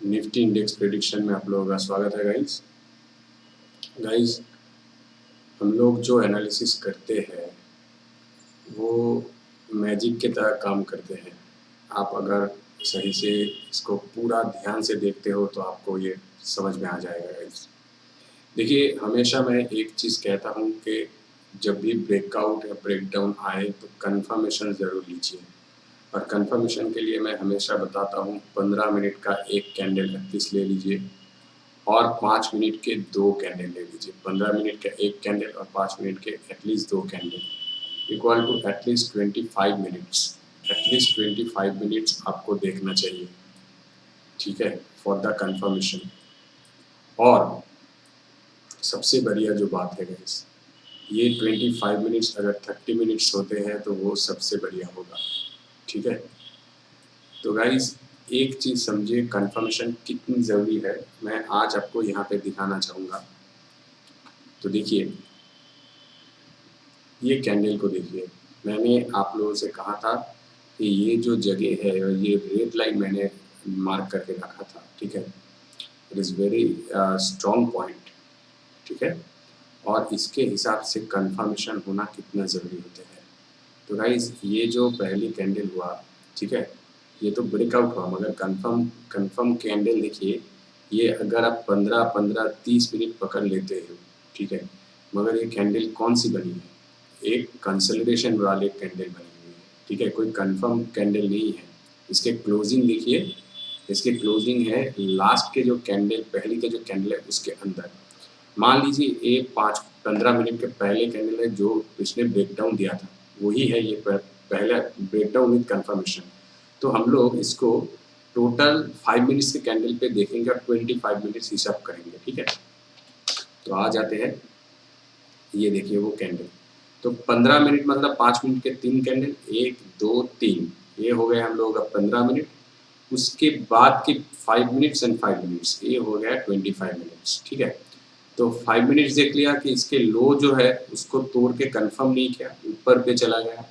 Nifty index prediction में आप लोगों का स्वागत है गाइस। हम लोग जो एनालिसिस करते हैं वो मैजिक की तरह काम करते हैं। आप अगर सही से इसको पूरा ध्यान से देखते हो तो आपको ये समझ में आ जाएगा गाइस। देखिए, हमेशा मैं एक चीज़ कहता हूँ कि जब भी ब्रेकआउट या ब्रेकडाउन आए तो कंफर्मेशन ज़रूर लीजिए। और कंफर्मेशन के लिए मैं हमेशा बताता हूँ 15 मिनट का एक कैंडल एटलीस्ट ले लीजिए और 5 मिनट के 2 कैंडल ले लीजिए। 15 मिनट का एक कैंडल और 5 मिनट के at least 2 candle equal to at least 25 minutes. At least 25 minutes आपको देखना चाहिए, ठीक है, फॉर द कंफर्मेशन। और सबसे बढ़िया जो बात है गाइस, ये 25 मिनट्स अगर 30 मिनट्स होते हैं तो वो सबसे बढ़िया होगा, ठीक है। तो गाइस, एक चीज़ समझिए कंफर्मेशन कितनी ज़रूरी है, मैं आज आपको यहाँ पे दिखाना चाहूँगा। तो देखिए, ये कैंडल को देखिए, मैंने आप लोगों से कहा था कि ये जो जगह है और ये रेड लाइन मैंने मार्क करके रखा था, ठीक है। It is very strong point, ठीक है। और इसके हिसाब से कंफर्मेशन होना कितना ज़रूरी होता है। तो गाइस, ये जो पहली कैंडल हुआ, ठीक है, ये तो ब्रेकआउट हुआ, मगर कंफर्म कैंडल देखिए, ये अगर आप 15-15-30 मिनट पकड़ लेते हो, ठीक है, मगर ये कैंडल कौन सी बनी है, एक कंसोलिडेशन वाले कैंडल बनी हुई है, ठीक है, कोई कंफर्म कैंडल नहीं है। इसके क्लोजिंग देखिए, इसके क्लोजिंग है लास्ट के जो कैंडल, पहली के जो कैंडल है उसके अंदर। मान लीजिए ये 5-15 मिनट के पहले कैंडल है जो इसने ब्रेकडाउन दिया था, वही है ये पहला ब्रेकडाउन विद कंफर्मेशन। तो हम लोग इसको टोटल 5 मिनट्स के कैंडल पे देखेंगे और 25 मिनट्स हिसाब करेंगे, ठीक है। तो आ जाते हैं, ये देखिए वो कैंडल। तो 15 मिनट मतलब 5 मिनट के 3 कैंडल, 1 2 3, ये हो गए हम लोग अब 15 मिनट। उसके बाद के 5 मिनट्स एंड 5 मिनट्स, ये हो गया 25 मिनट्स, ठीक है। तो 5 मिनट्स देख लिया कि इसके लो जो है उसको तोड़ के कंफर्म नहीं किया, ऊपर पे चला गया।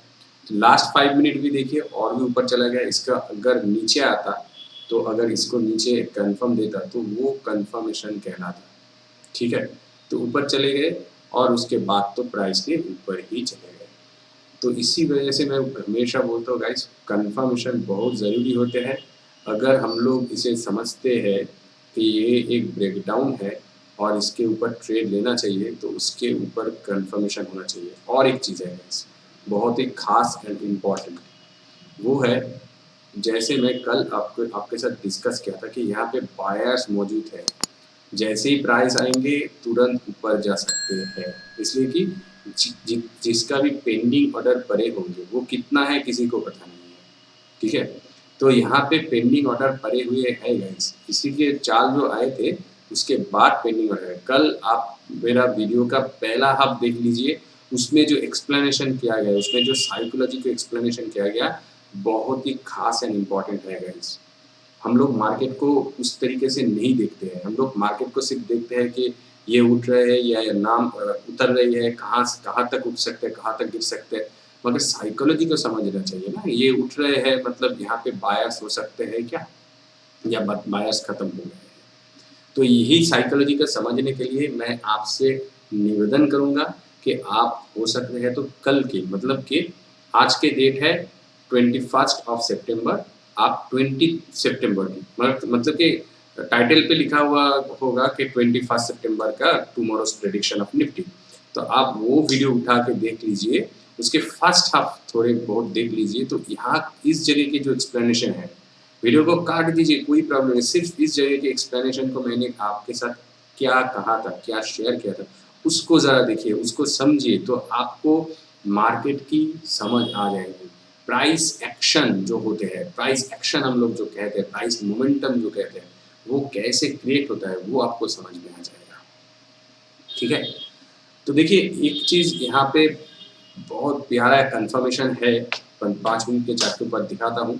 लास्ट 5 मिनट भी देखिए और भी ऊपर चला गया। इसका अगर नीचे आता, तो अगर इसको नीचे कंफर्म देता तो वो कंफर्मेशन कहलाता, ठीक है। तो ऊपर चले गए और उसके बाद तो प्राइस के ऊपर ही चले गए। तो इसी वजह से मैं हमेशा बोलता हूँ गाइस, कंफर्मेशन बहुत ज़रूरी होते हैं। अगर हम लोग इसे समझते हैं कि ये एक ब्रेकडाउन है और इसके ऊपर ट्रेड लेना चाहिए, तो उसके ऊपर कंफर्मेशन होना चाहिए। और एक चीज़ है गाइस, बहुत ही खास एंड इम्पॉर्टेंट, वो है, जैसे मैं कल आपके साथ डिस्कस किया था कि यहाँ पे बायर्स मौजूद है, जैसे ही प्राइस आएंगे तुरंत ऊपर जा सकते हैं, इसलिए कि जिसका भी पेंडिंग ऑर्डर पड़े होंगे वो कितना है किसी को पता नहीं है, ठीक है। तो यहाँ पे पेंडिंग ऑर्डर पड़े हुए हैं गाइस, इसी के चाल जो आए थे उसके बाद पेंडिंग ऑर्डर है। कल आप मेरा वीडियो का पहला हाफ देख लीजिए, उसमें जो एक्सप्लेनेशन किया गया, उसमें जो साइकोलॉजी को एक्सप्लेनेशन किया गया, बहुत ही खास एंड इम्पॉर्टेंट है गाइस। हम लोग मार्केट को उस तरीके से नहीं देखते हैं। हम लोग मार्केट को सिर्फ देखते हैं कि ये उठ रहे हैं या नाम उतर रही है, कहाँ तक उठ सकते हैं, कहाँ तक गिर सकते हैं। मगर साइकोलॉजी को समझना चाहिए ना, ये उठ रहे हैं मतलब यहाँ पे बायस हो सकते हैं क्या, या बायस खत्म हो गए हैं। तो यही साइकोलॉजी को समझने के लिए मैं आपसे निवेदन करूंगा कि आप हो सकते हैं तो कल की, मतलब कि आज के डेट है 21 सितंबर, आप 20 सितंबर की, मतलब कि टाइटल पे लिखा हुआ होगा कि 21 सितंबर का टुमारोज प्रेडिक्शन ऑफ निफ्टी। तो आप वो वीडियो उठा के देख लीजिए, उसके फर्स्ट हाफ थोड़े बहुत देख लीजिए। तो यहाँ इस जगह की जो एक्सप्लेनेशन है, वीडियो को काट दीजिए, कोई प्रॉब्लम नहीं, सिर्फ इस जगह के एक्सप्लेनेशन को मैंने आपके साथ क्या कहा था, क्या शेयर किया था, उसको ज़रा देखिए, उसको समझिए, तो आपको मार्केट की समझ आ जाएगी। प्राइस एक्शन जो होते हैं, प्राइस एक्शन हम लोग जो कहते हैं, प्राइस मोमेंटम जो कहते हैं, वो कैसे क्रिएट होता है वो आपको समझ में आ जाएगा, ठीक है। तो देखिए, एक चीज़ यहाँ पे बहुत प्यारा कंफर्मेशन है, 5 मिनट के चार्ट के ऊपर दिखाता हूँ।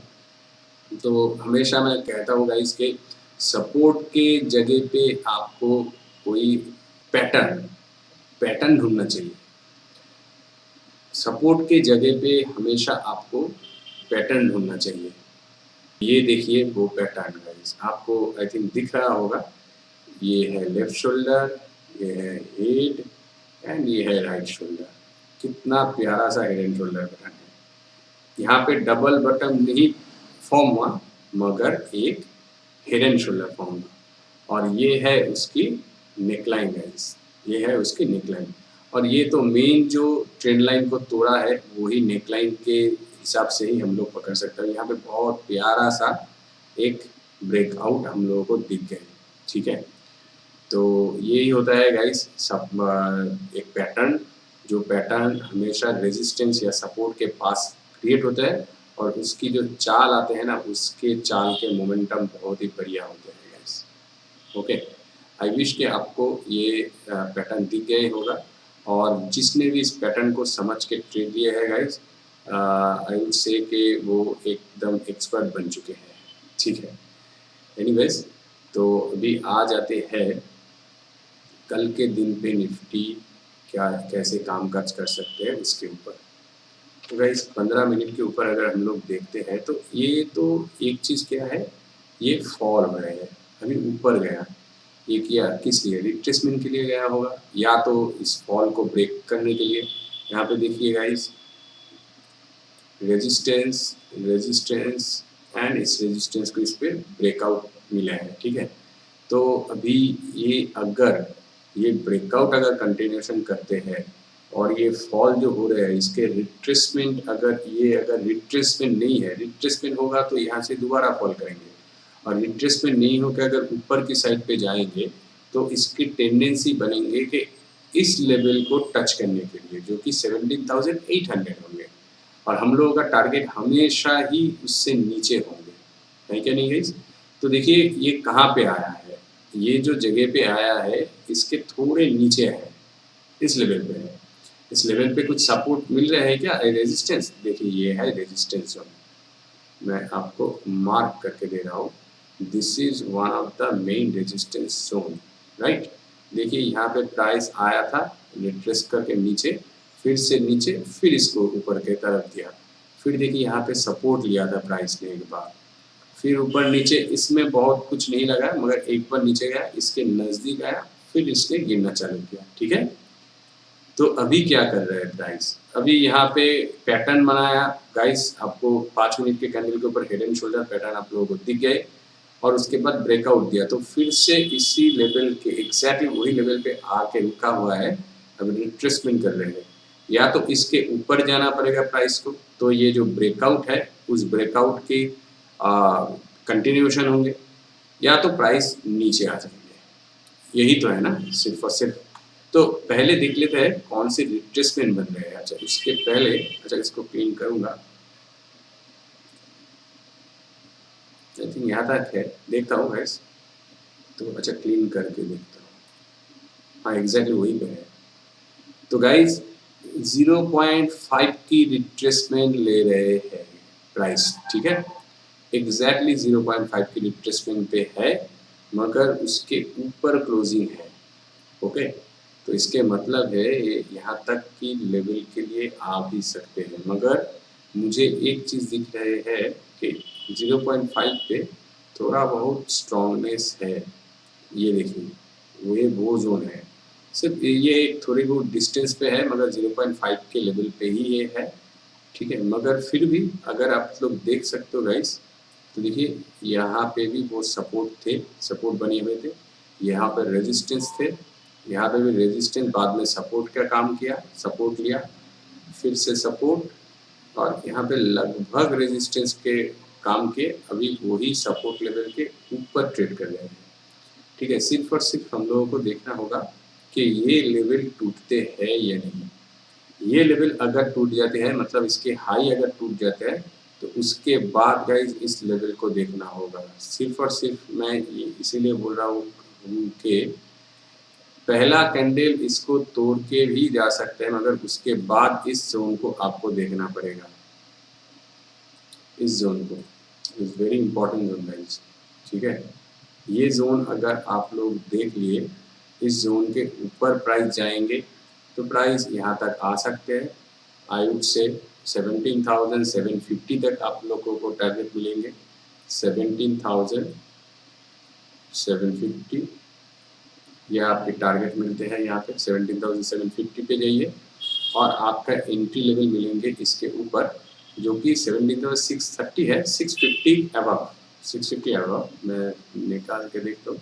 तो हमेशा मैं कहता हूँ गाइस कि सपोर्ट के जगह पे आपको कोई पैटर्न पैटर्न ढूंढना चाहिए। सपोर्ट के जगह पे हमेशा आपको पैटर्न ढूंढना चाहिए, ये देखिए वो पैटर्न गाइस, आपको आई थिंक दिख रहा होगा। ये है लेफ्ट शोल्डर, ये है हेड एंड ये है राइट शोल्डर। कितना प्यारा सा हेड एंड शोल्डर पैटर्न है। यहाँ पे डबल बटन नहीं फॉर्म हुआ, मगर एक हेड एंड शोल्डर फॉर्म हुआ। और ये है उसकी नेकलाइन गाइस, ये है उसकी नेकलाइन। और ये तो मेन जो ट्रेंड लाइन को तोड़ा है वही नेकलाइन के हिसाब से ही हम लोग पकड़ सकते हैं। यहाँ पे बहुत प्यारा सा एक ब्रेकआउट हम लोगों को दिख गए, ठीक है। तो यही होता है गाइस सब एक पैटर्न, जो पैटर्न हमेशा रेजिस्टेंस या सपोर्ट के पास क्रिएट होता है और उसकी जो चाल आते हैं ना, उसके चाल के मोमेंटम बहुत ही बढ़िया होते हैं गाइस। ओके, आई विश कि आपको ये पैटर्न दिख गए होगा। और जिसने भी इस पैटर्न को समझ के ट्रेड लिया है गाइस, आई वुड से कि वो एकदम एक्सपर्ट बन चुके हैं, ठीक है। एनीवेज, तो अभी आ जाते हैं कल के दिन पे निफ्टी क्या कैसे कामकाज कर सकते हैं उसके ऊपर। तो गाइस 15 मिनट के ऊपर अगर हम लोग देखते हैं तो ये तो एक चीज़ क्या है, ये फॉल हो रहा है, अभी ऊपर गया। ये किया किस लिए, रिट्रेसमेंट के लिए गया होगा, या तो इस फॉल को ब्रेक करने के लिए। यहाँ पे देखिए गाइस, रेजिस्टेंस रेजिस्टेंस एंड इस रेजिस्टेंस को इस पे ब्रेकआउट मिला है, ठीक है। तो अभी ये अगर ये ब्रेकआउट अगर कंटिन्यूएशन करते हैं और ये फॉल जो हो रहा है इसके रिट्रेसमेंट, अगर रिट्रेसमेंट नहीं है, रिट्रेसमेंट होगा तो यहाँ से दोबारा फॉल करेंगे। और रिट्रेसमेंट नहीं होकर अगर ऊपर की साइड पे जाएंगे तो इसकी टेंडेंसी बनेंगे कि इस लेवल को टच करने के लिए, जो कि 17,800 होंगे। और हम लोगों का टारगेट हमेशा ही उससे नीचे होंगे, है क्या नहीं गाइस। तो देखिए ये कहाँ पे आया है, ये जो जगह पे आया है इसके थोड़े नीचे है, इस लेवल पे है। इस लेवल पे कुछ सपोर्ट मिल रहा है क्या, रेजिस्टेंस। देखिए ये है रेजिस्टेंस जोन, मैं आपको मार्क करके दे रहा हूँ। This is one of the main resistance zone, right. देखिए यहाँ पे प्राइस आया था, रिट्रेस करके नीचे, फिर से नीचे, फिर इसको ऊपर के तरफ दिया। फिर देखिए यहाँ पे सपोर्ट लिया था प्राइस ने एक बार, फिर ऊपर नीचे, इसमें बहुत कुछ नहीं लगा मगर एक बार नीचे गया, इसके नज़दीक आया, फिर इसने गिरना चालू किया, ठीक है। तो अभी क्या कर रहा है प्राइस, अभी यहाँ पे पैटर्न बनाया गाइस, आपको 5 मिनट के कैंडल के ऊपर हेड एंड शोल्डर पैटर्न आप लोगों को दिख गए और उसके बाद ब्रेकआउट दिया, तो फिर से इसी लेवल के एग्जैक्टली वही लेवल पे आके रुका हुआ है। अब रिट्रेसमेंट कर रहे हैं, या तो इसके ऊपर जाना पड़ेगा प्राइस को, तो ये जो ब्रेकआउट है उस ब्रेकआउट के कंटिन्यूएशन होंगे, या तो प्राइस नीचे आ जाएंगे। यही तो है ना, सिर्फ और सिर्फ। तो पहले देख लेते हैं कौन से रिट्रेसमेंट बन रहे हैं। अच्छा उसके पहले, अच्छा इसको क्लीन करूंगा, आई थिंक यहाँ तक है, देखता हूँ गाइस। तो अच्छा क्लीन करके देखता हूँ, हाँ एग्जैक्टली वही पे है। तो गाइस 0.5 की रिट्रेसमेंट ले रहे हैं प्राइस, ठीक है। एग्जैक्टली 0.5 की रिट्रेसमेंट पे है, मगर उसके ऊपर क्लोजिंग है, ओके। तो इसके मतलब है ये यहाँ तक की लेवल के लिए आ भी सकते हैं, मगर मुझे एक चीज़ दिख रहे है कि 0.5 पे थोड़ा बहुत स्ट्रॉन्गनेस है। ये देखिए वो जोन है, सिर्फ ये एक थोड़ी बहुत डिस्टेंस पे है, मगर 0.5 के लेवल पे ही ये है, ठीक है। मगर फिर भी अगर आप लोग देख सकते हो गाइस, तो देखिए यहाँ पे भी वो सपोर्ट थे, सपोर्ट बने हुए थे, यहाँ पर रेजिस्टेंस थे, यहाँ पे भी रेजिस्टेंस, बाद में सपोर्ट का काम किया, सपोर्ट लिया, फिर से सपोर्ट, और यहाँ पे लगभग रेजिस्टेंस के काम के, अभी वही सपोर्ट लेवल के ऊपर ट्रेड कर रहे हैं, ठीक है। सिर्फ और सिर्फ हम लोगों को देखना होगा कि ये लेवल टूटते हैं या नहीं। ये लेवल अगर टूट जाते हैं, मतलब इसके हाई अगर टूट जाते हैं, तो उसके बाद गाइज इस लेवल को देखना होगा। सिर्फ और सिर्फ मैं ये इसीलिए बोल रहा हूँ कि पहला कैंडल इसको तोड़ के भी जा सकते हैं, मगर उसके बाद इस जोन को आपको देखना पड़ेगा, इस जोन को, is very important zone guys, ठीक है। ये जोन अगर आप लोग देख लिए, इस जोन के ऊपर प्राइस जाएंगे तो प्राइस यहाँ तक आ सकते हैं। आई वुड से 17,750 तक आप लोगों को टारगेट मिलेंगे, 17,750, ये आपके टारगेट मिलते हैं यहाँ पे। 17,750 पे जाइए और आपका एंट्री लेवल मिलेंगे इसके ऊपर, जो कि 17,630 है। 650 अबव, 650 अबव मैं निकाल के देखता हूँ।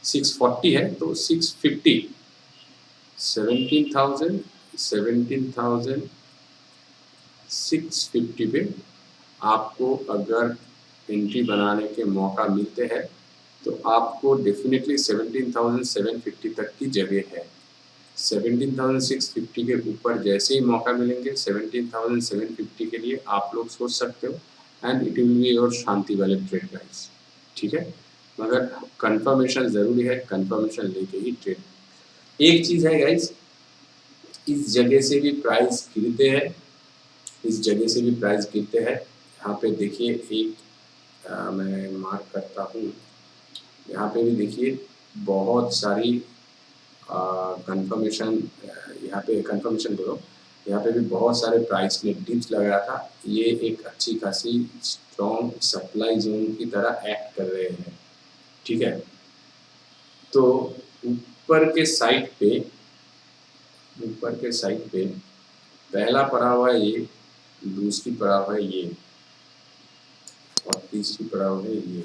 640 है तो 650, 17,650 पे आपको अगर एंट्री बनाने के मौका मिलते हैं तो आपको डेफिनेटली 17,750 तक की जगह है। 17,650 के ऊपर जैसे ही मौका मिलेंगे 17,750 के लिए आप लोग सोच सकते हो, and it will be your शांति वाले ट्रेड गाइस, ठीक है। मगर कंफर्मेशन ज़रूरी है, कंफर्मेशन लेके ही ट्रेड। एक चीज़ है गाइस, इस जगह से भी प्राइस गिरते हैं, इस जगह से भी प्राइस गिरते हैं। यहाँ पे देखिए एक मैं मार्क करता हूँ, यहाँ पे भी देखिए बहुत सारी कंफर्मेशन, यहाँ पे कंफर्मेशन बोलो, यहाँ पे भी बहुत सारे प्राइस ने डिप्स लगाया था। ये एक अच्छी खासी स्ट्रॉन्ग सप्लाई जोन की तरह एक्ट कर रहे हैं, ठीक है। तो ऊपर के साइड पे पहला पड़ा हुआ है ये, दूसरी पड़ा हुआ है ये, और तीसरी पड़ा हुआ है ये।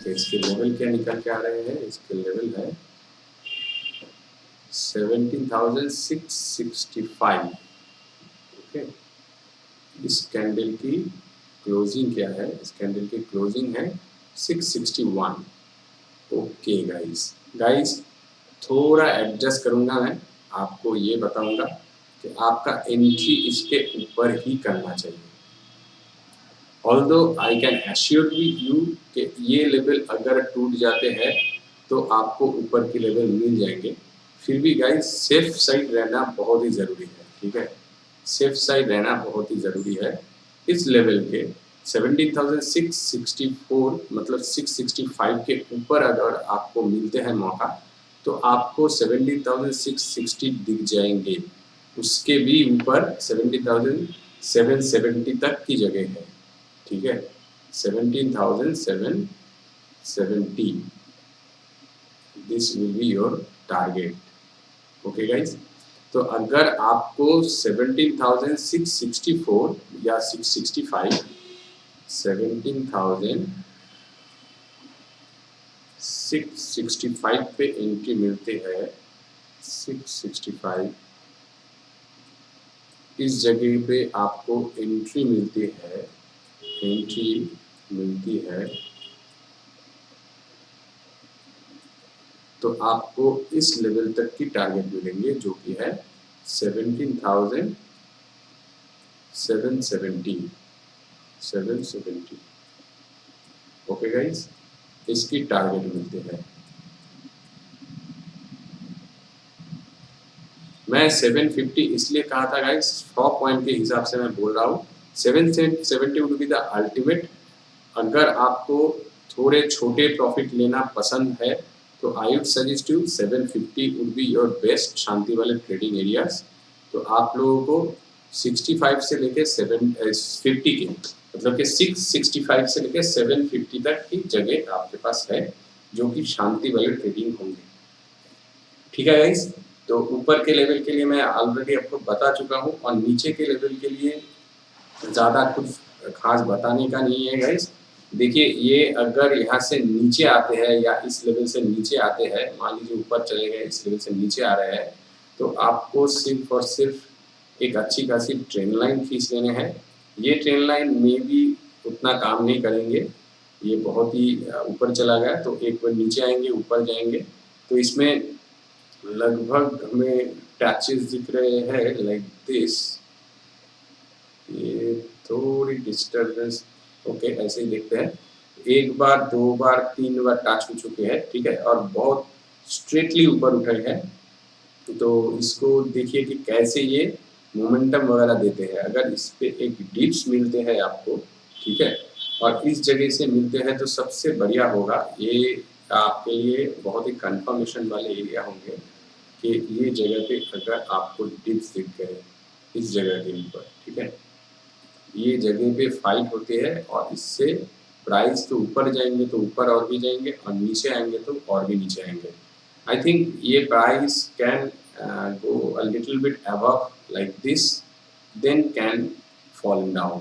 तो इसके लेवल क्या निकल के आ रहे हैं, इसके लेवल है 17,665, ओके। इस कैंडल की क्लोजिंग क्या है, इस कैंडल की क्लोजिंग है 661, ओके गाइस थोड़ा एडजस्ट करूंगा मैं, आपको ये बताऊंगा कि आपका एंट्री इसके ऊपर ही करना चाहिए। Although I can assure you कि ये लेवल अगर टूट जाते हैं तो आपको ऊपर के लेवल मिल जाएंगे। फिर भी गाइस सेफ साइड रहना बहुत ही ज़रूरी है, ठीक है। सेफ साइड रहना बहुत ही ज़रूरी है। इस लेवल के 17,664 मतलब 665 के ऊपर अगर आपको मिलते हैं मौका तो आपको 17,660 दिख जाएंगे। उसके भी ऊपर 17,770 तक की जगह है, ठीक है। 17,770 this will be your target, okay guys. तो अगर आपको 17,664 या 665, 17,665 पे एंट्री मिलते हैं, 665 इस जगह पे आपको एंट्री मिलती है तो आपको इस लेवल तक की टारगेट मिलेंगे, जो कि है 17,770, ओके गाइस, इसकी टारगेट मिलते हैं। मैं 750 इसलिए कहा था गाइस, 100 पॉइंट के हिसाब से मैं बोल रहा हूँ। 770 वुड बी द अल्टीमेट। अगर आपको थोड़े छोटे प्रॉफिट लेना पसंद है तो I would suggest you 750 would be your best शांति वाले ट्रेडिंग एरियाज। तो आप लोगों को 65 से लेके 750 के मतलब कि 665 से लेके 750 तक की जगह आपके पास है, जो कि शांति वाले ट्रेडिंग होंगे, ठीक है गाइस। तो ऊपर के लेवल के लिए मैं ऑलरेडी आपको बता चुका हूँ, और नीचे के लेवल के लिए ज़्यादा कुछ खास बताने का नहीं है गाइस। देखिए ये अगर यहाँ से नीचे आते हैं या इस लेवल से नीचे आते हैं, मान लीजिए ऊपर चले गए, इस लेवल से नीचे आ रहे हैं, तो आपको सिर्फ और सिर्फ एक अच्छी खासी ट्रेन लाइन खींच लेने हैं। ये ट्रेन लाइन में भी उतना काम नहीं करेंगे, ये बहुत ही ऊपर चला गया, तो एक बार नीचे आएंगे, ऊपर जाएंगे, तो इसमें लगभग हमें टैचेस दिख रहे हैं लाइक दिस। ये थोड़ी डिस्टर्बेंस, ओके ऐसे ही देखते हैं। एक बार, दो बार, तीन बार टच हो चुके हैं, ठीक है, और बहुत स्ट्रेटली ऊपर उठे हैं। तो इसको देखिए कि कैसे ये मोमेंटम वगैरह देते हैं। अगर इस पे एक डिप्स मिलते हैं आपको, ठीक है, और इस जगह से मिलते हैं तो सबसे बढ़िया होगा। ये आपके लिए बहुत ही कंफर्मेशन वाले एरिया होंगे कि ये जगह पे अगर आपको डिप्स दिख गए इस जगह के ऊपर, ठीक है, ये जगह पे फाइट होती है और इससे प्राइस तो ऊपर जाएंगे तो ऊपर और भी जाएंगे और नीचे आएंगे तो और भी नीचे आएंगे। आई थिंक ये price can go a little bit above like this, then can fall down.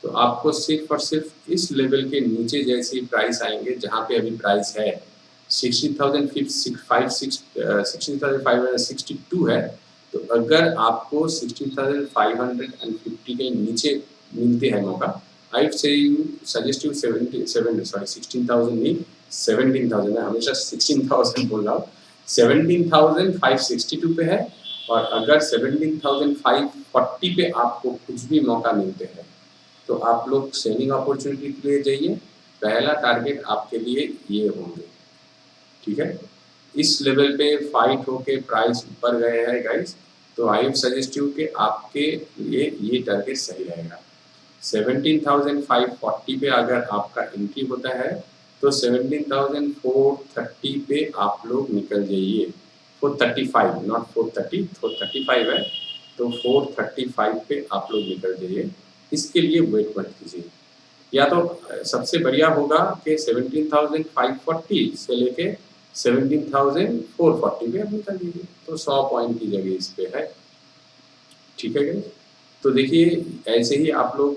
तो आपको सिर्फ और सिर्फ इस लेवल के नीचे जैसे प्राइस आएंगे जहाँ पे अभी प्राइस है 16,562 है, तो अगर आपको 16,550 के नीचे मिलते हैं मौका, I would say you suggest you 16,000 नहीं 17,000, मैं हमेशा 16,000 बोल रहा हूँ, 17,562 पे है। और अगर 17,540 पे आपको कुछ भी मौका मिलते हैं तो आप लोग सेलिंग अपॉर्चुनिटी के लिए जाइए। पहला टारगेट आपके लिए ये होंगे, ठीक है। इस लेवल पे फाइट होके प्राइस ऊपर गए हैं गाइस, तो आई वुड सजेस्ट यू कि आपके लिए ये टारगेट सही रहेगा। 17,540 पे अगर आपका एंट्री होता है तो 17,430 पे आप लोग निकल जाइए। 435 नॉट 430, 435 है, तो 435 पे आप लोग निकल जाइए। इसके लिए वेट मत कीजिए। या तो सबसे बढ़िया होगा कि 17,540 से लेके 17,440 पे आप निकल लीजिए, तो 100 पॉइंट की जगह इस पे है, ठीक है गाइस। तो देखिए ऐसे ही आप लोग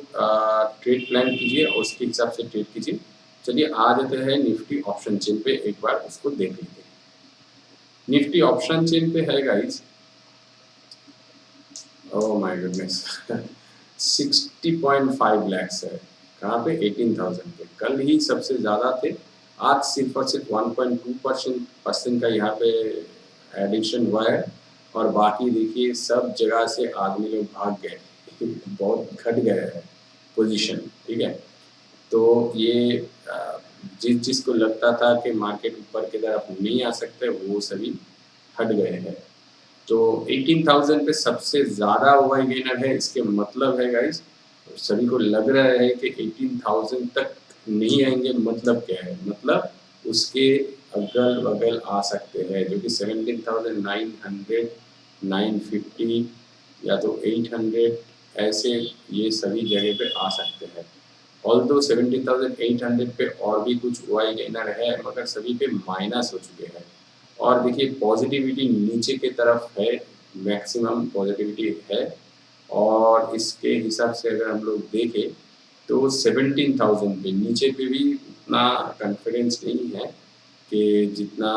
ट्रेड प्लान कीजिए और उसके हिसाब से ट्रेड कीजिए। चलिए आ जाते हैं निफ्टी ऑप्शन चेन पे, एक बार उसको देख लेते हैं। निफ्टी ऑप्शन चेन पे है guys, oh my goodness 60.5 lakhs है। कहाँ पे? 18,000 पे। कल ही सबसे ज़्यादा थे, आज सिर्फ और सिर्फ 1.2% का यहाँ पे एडिशन हुआ है और बाकी देखिए सब जगह से आदमी लोग भाग गए बहुत घट गए है पोजीशन, ठीक है। तो ये जिसको लगता था कि मार्केट ऊपर की तरफ नहीं आ सकते वो सभी हट गए हैं। तो 18,000 पे सबसे ज़्यादा ओवर गेनर है, इसके मतलब है गाइस सभी को लग रहा है कि 18,000 तक नहीं आएंगे। मतलब क्या है? मतलब उसके अगल बगल आ सकते हैं, जो कि 17,900, 950 या तो 800 ऐसे ये सभी जगह पे आ सकते हैं। ऑल्दो 17,800 पे और भी कुछ वाई गेनर है मगर सभी पे माइनस हो चुके हैं। और देखिए पॉजिटिविटी नीचे की तरफ है, मैक्सिमम पॉजिटिविटी है। और इसके हिसाब से अगर हम लोग देखें तो 17,000 पे नीचे पे भी उतना कॉन्फिडेंस नहीं है कि जितना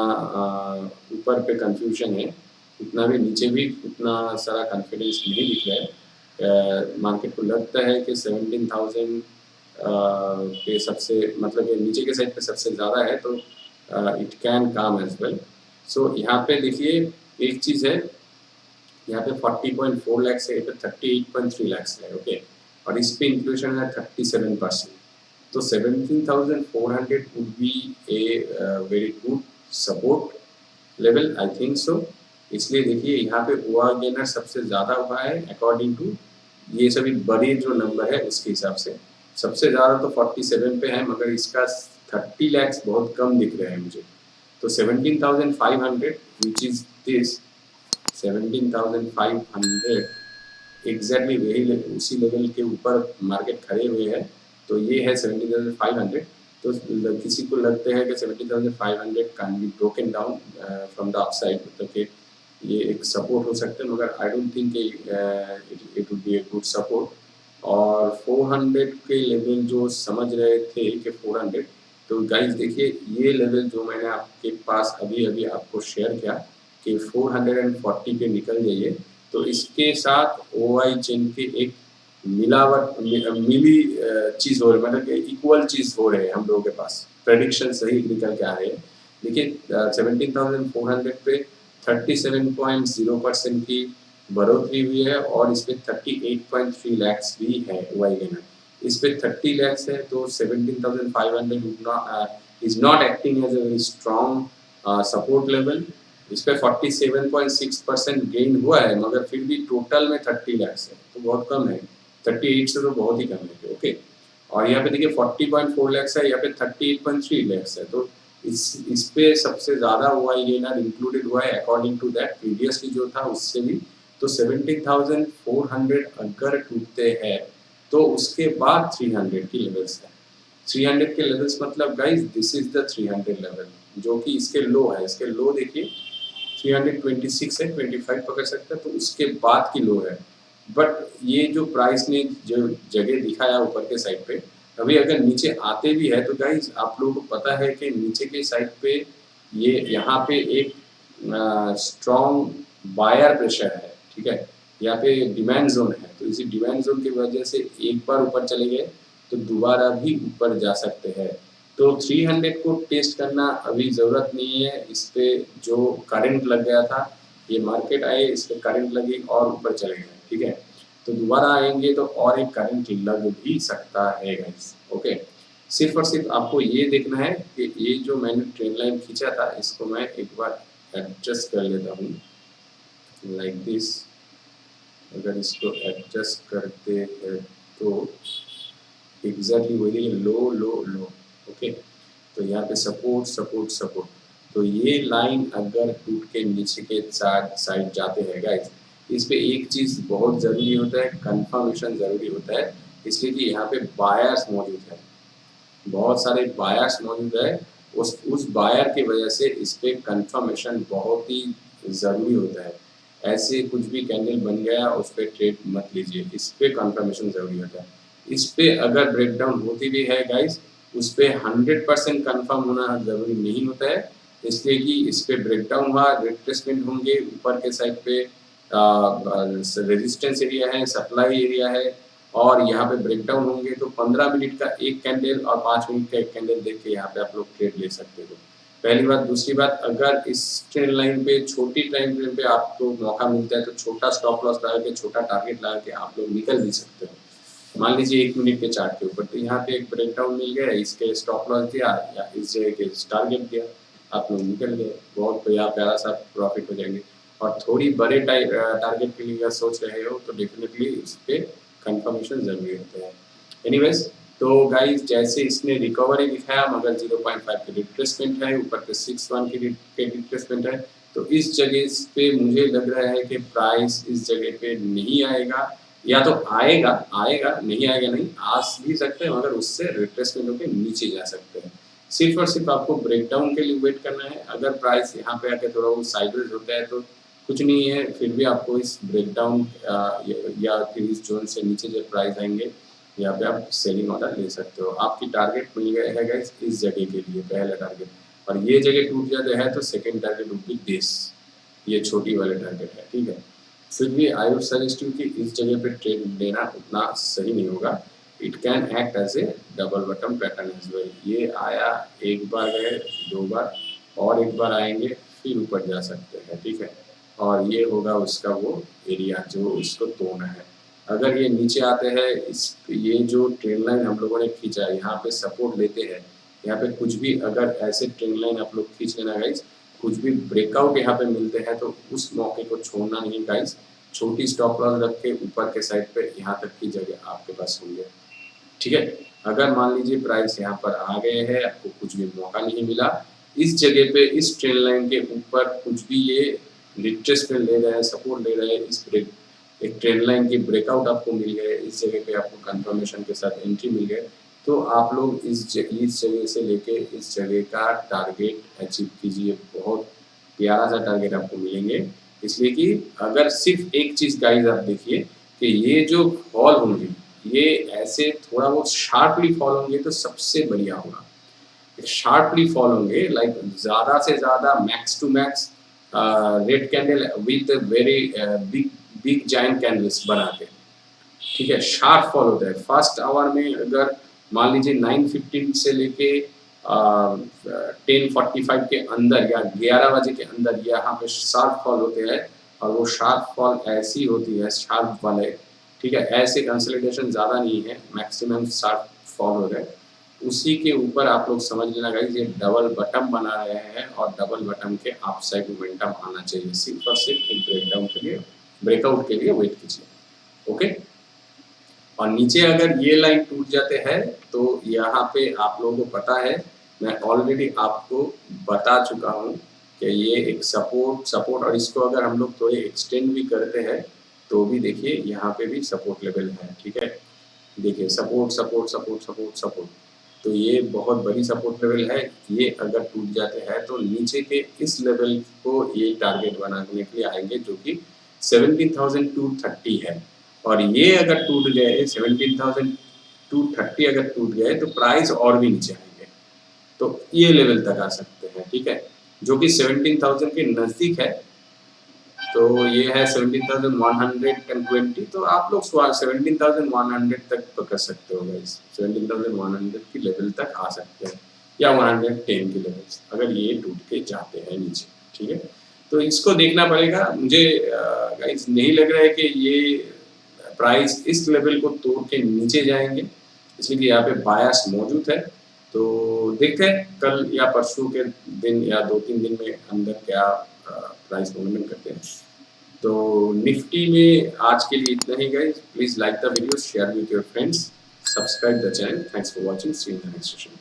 ऊपर पे कंफ्यूजन है, उतना भी नीचे भी उतना सारा कॉन्फिडेंस नहीं दिख रहा है। मार्केट को लगता है कि 17,000 पे सबसे मतलब ये नीचे के साइड पे सबसे ज़्यादा है, तो it can come as well. So यहाँ पे देखिए एक चीज़ है, यहाँ पे 40.4 लैक्स है, यहाँ पे 38.3 लैक्स है, ओके। और इस पे इंक्लूजन है 37%। तो 17,400 would be a very good support level, I think so. इसलिए देखिए यहाँ पे हुआ गेनर सबसे ज़्यादा हुआ है अकॉर्डिंग टू ये सभी बड़े जो नंबर है उसके हिसाब से। सबसे ज़्यादा तो 47 पे है मगर इसका 30 लैक्स बहुत कम दिख रहे हैं मुझे। तो 17,500 विच इज़ दिस 17,500 एग्जैक्टली वही उसी लेवल के ऊपर मार्केट खड़े हुए हैं। तो ये है 17,500। तो किसी को लगते हैं कि 17,500 can be broken down from the upside, मतलब कि ये एक सपोर्ट हो सकता है, मगर I don't think it would be a good support. और 400 के लेवल जो समझ रहे थे कि 400, तो गाइस देखिए ये लेवल जो मैंने आपके पास अभी अभी आपको शेयर किया कि 440 पे निकल जाइए, तो इसके साथ ओआई चेन के एक मिलावट मिली चीज़ हो रही, मतलब इक्वल चीज़ हो रहे हैं हम लोगों के पास, प्रेडिक्शन सही निकल के आ रहे हैं। देखिए 17,400 पे 37.0% की बढ़ोतरी हुई है और इस पे 38.3 लैक्स भी है ओआई गेनर। इस पे 30 लैक्स है, तो 17,500 is not acting as a very strong support level. इस पे 47.6% गेन हुआ है मगर फिर भी टोटल में 30 लैक्स है, तो बहुत कम है। 38 से तो बहुत ही कम है, ओके। और यहाँ पे देखिए 40.4 लैक्स है, यहाँ पे 38.3 लैक्स है, तो इस पे सबसे ज़्यादा हुआ गेनर इंक्लूडेड हुआ है अकॉर्डिंग टू दैट। प्रीवियसली जो था उससे भी, तो 17,400 अगर टूटते हैं तो उसके बाद 300 की लेवल्स है। 300 के लेवल्स मतलब guys this is the 300 level, जो कि इसके लो है। इसके लो देखिए 326 है, 25 पकड़ सकता है, तो उसके बाद की लो है। बट ये जो प्राइस ने जो जगह दिखाया ऊपर के साइड पे, अभी अगर नीचे आते भी है तो गाइस आप लोगों को पता है कि नीचे के साइड पे ये यहाँ पे एक स्ट्रॉन्ग बायर प्रेशर है, ठीक है। यहाँ पे डिमांड जोन है, तो इसी डिमांड जोन की वजह से एक बार ऊपर चले गए तो दोबारा भी ऊपर जा सकते हैं। तो 300 को टेस्ट करना अभी ज़रूरत नहीं है। इस पे जो करंट लग गया था, ये मार्केट आए, इस पे करंट लगी और ऊपर चले गए, ठीक है। तो दोबारा आएंगे तो और एक करंट लग भी सकता है गाइस, ओके। सिर्फ और सिर्फ आपको ये देखना है कि ये जो मैंने ट्रेंड लाइन खींचा था, इसको मैं एक बार एडजस्ट कर लेता हूँ लाइक दिस। अगर इसको एडजस्ट करते हैं तो एग्जैक्टली वही लो लो लो, ओके। तो यहाँ पे सपोर्ट सपोर्ट सपोर्ट, तो ये लाइन अगर टूट के नीचे के साइड जाते हैं गाइस, इस पे एक चीज बहुत जरूरी होता है, कंफर्मेशन जरूरी होता है। इसलिए कि यहाँ पे बायर्स मौजूद है, बहुत सारे बायर्स मौजूद है। उस बायर की वजह से इस पे कंफर्मेशन बहुत ही जरूरी होता है। ऐसे कुछ भी कैंडल बन गया उस पे ट्रेड मत लीजिए, इस पे कंफर्मेशन जरूरी होता है। इस पे अगर ब्रेकडाउन होती भी है गाइस, उस पे 100% कंफर्म होना जरूरी नहीं होता है। इसलिए कि इस पे ब्रेकडाउन हुआ, रिट्रेसमेंट होंगे ऊपर के साइड पे, रेजिस्टेंस एरिया है, सप्लाई एरिया है, और यहाँ पे ब्रेकडाउन होंगे तो 15 मिनट का एक कैंडल और 5 मिनट का एक कैंडल देख के यहाँ पे आप लोग ट्रेड ले सकते हो। पहली बात। दूसरी बात, अगर इस ट्रेंड लाइन पे छोटी टाइम फ्रेम पे आपको मौका मिलता है तो छोटा स्टॉप लॉस लगा के, छोटा टारगेट लगा के आप लोग निकल भी सकते हो। मान लीजिए 1 मिनट के चार्ट के ऊपर, तो यहाँ पे एक ब्रेकडाउन मिल गया, इसके स्टॉप लॉस दिया या इस जगह के टारगेट दिया, आप लोग निकल गए, बहुत प्यारा सा प्रॉफिट हो जाएंगे। और थोड़ी बड़े टारगेट के लिए अगर सोच रहे हो तो डेफिनेटली इस पे कंफर्मेशन जरूरी होता है। एनीवेज, तो गाइस जैसे इसने रिकवरी दिखाया, मगर 0.5 की रिट्रेसमेंट है, ऊपर के 61 की रिट्रेसमेंट है, तो इस जगह पे मुझे लग रहा है कि प्राइस इस जगह पे नहीं आएगा, या तो आएगा आएगा नहीं आएगा नहीं, आ भी सकते हैं, मगर उससे रिट्रेसमेंट होकर नीचे जा सकते हैं। सिर्फ और सिर्फ आपको ब्रेकडाउन के लिए वेट करना है। अगर प्राइस यहाँ पे आके थोड़ा वो साइडवेज होता है तो कुछ नहीं है, फिर भी आपको इस ब्रेकडाउन या फिर इस जोन से नीचे जब प्राइस आएंगे, यहाँ पे आप सेलिंग ऑर्डर ले सकते हो। आपकी टारगेट मिल गया है गाइस इस जगह के लिए, पहला टारगेट, और ये जगह टूट जाता है तो second target would be this, ये छोटी वाले टारगेट है, ठीक है। फिर भी आई वुड सजेस्ट यू कि इस जगह पे ट्रेड लेना उतना सही नहीं होगा। It can act as a double bottom pattern as well. ये आया, एक बार गए, दो बार, और एक बार आएंगे, फिर ऊपर जा सकते हैं, ठीक है। और ये होगा उसका वो एरिया जो उसको तोड़ना है। अगर ये नीचे आते हैं, इस ये जो ट्रेंड लाइन हम लोगों ने खींचा है, यहाँ पे सपोर्ट लेते हैं, यहाँ पे कुछ भी अगर ऐसे ट्रेंड लाइन आप लोग खींच लेना गाइस, कुछ भी ब्रेकआउट यहाँ पे मिलते हैं तो उस मौके को छोड़ना नहीं गाइस। छोटी स्टॉप लॉस रख के ऊपर के साइड पे यहाँ तक की जगह आपके पास होंगे, ठीक है। अगर मान लीजिए प्राइस यहाँ पर आ गए हैं, आपको कुछ भी मौका नहीं मिला, इस जगह पे इस ट्रेंड लाइन के ऊपर कुछ भी ये रिट्रेसमेंट ले रहे हैं, सपोर्ट ले रहे हैं, इस ब्रेक एक ट्रेंड लाइन की ब्रेकआउट आपको मिल गए, इस जगह पे आपको कंफर्मेशन के साथ एंट्री मिल गए, तो आप लोग इस जगह से लेके इस जगह का टारगेट अचीव कीजिए। बहुत प्यारा सा टारगेट आपको मिलेंगे। इसलिए कि अगर सिर्फ एक चीज गाइस आप देखिए कि ये जो फॉल होंगे, ये ऐसे थोड़ा बहुत शार्पली फॉल होंगे तो सबसे बढ़िया होगा। शार्पली फॉल होंगे लाइक ज़्यादा से ज़्यादा max to max red candle with very big big giant candles बनाते हैं, ठीक है। शार्प फॉल होता है फर्स्ट आवर में। अगर मान लीजिए 9:15 से लेके 10:45 के अंदर या 11 बजे के अंदर यहाँ पे शार्प फॉल होते हैं, और वो शार्प फॉल ऐसी होती है, शार्प वाले, ठीक है। ऐसे कंसोलिडेशन ज़्यादा नहीं है, मैक्सिमम शार्प फॉल हो रहे हैं। उसी के ऊपर आप लोग समझ लेना गाइस, ये डबल बटन बना रहे हैं, और डबल बटन के अपसाइड मोमेंटम आना चाहिए। सिर्फ और सिर्फ एक ब्रेकडाउन के लिए, ब्रेकआउट के लिए वेट कीजिए, ओके। और नीचे अगर ये लाइन टूट जाते हैं तो यहाँ पे आप लोगों को पता है, मैं ऑलरेडी आपको बता चुका हूँ कि ये एक सपोर्ट, और इसको अगर हम लोग थोड़े एक्सटेंड भी करते हैं तो भी देखिए यहाँ पे भी सपोर्ट लेवल है, ठीक है। देखिए support support support support support, तो ये बहुत बड़ी सपोर्ट लेवल है। ये अगर टूट जाते हैं तो नीचे के इस लेवल को ये टारगेट बनाने के लिए आएंगे जो कि 17,230 है। और ये अगर टूट गए 17,230 अगर टूट गए तो प्राइस और भी नीचे आएंगे, तो ये लेवल तक आ सकते हैं, ठीक है, जो कि 17,000 के नज़दीक है। तो ये है 17,120, तो आप लोग 17,100 तक पकड़ सकते हो गाइस, 17,100 की लेवल तक आ सकते हैं या 110 की लेवल अगर ये टूट के जाते हैं नीचे, ठीक है। तो इसको देखना पड़ेगा। मुझे गाइस नहीं लग रहा है कि ये प्राइस इस लेवल को तोड़ के नीचे जाएंगे, इसलिए कि यहाँ पे बायस मौजूद है। तो देखते हैं कल या परसों के दिन या 2-3 दिन में अंदर क्या प्राइस मूवमेंट करते हैं। तो निफ्टी में आज के लिए इतना ही guys. Please like the video, share with your friends, subscribe the channel. Thanks for watching, see you in the next session.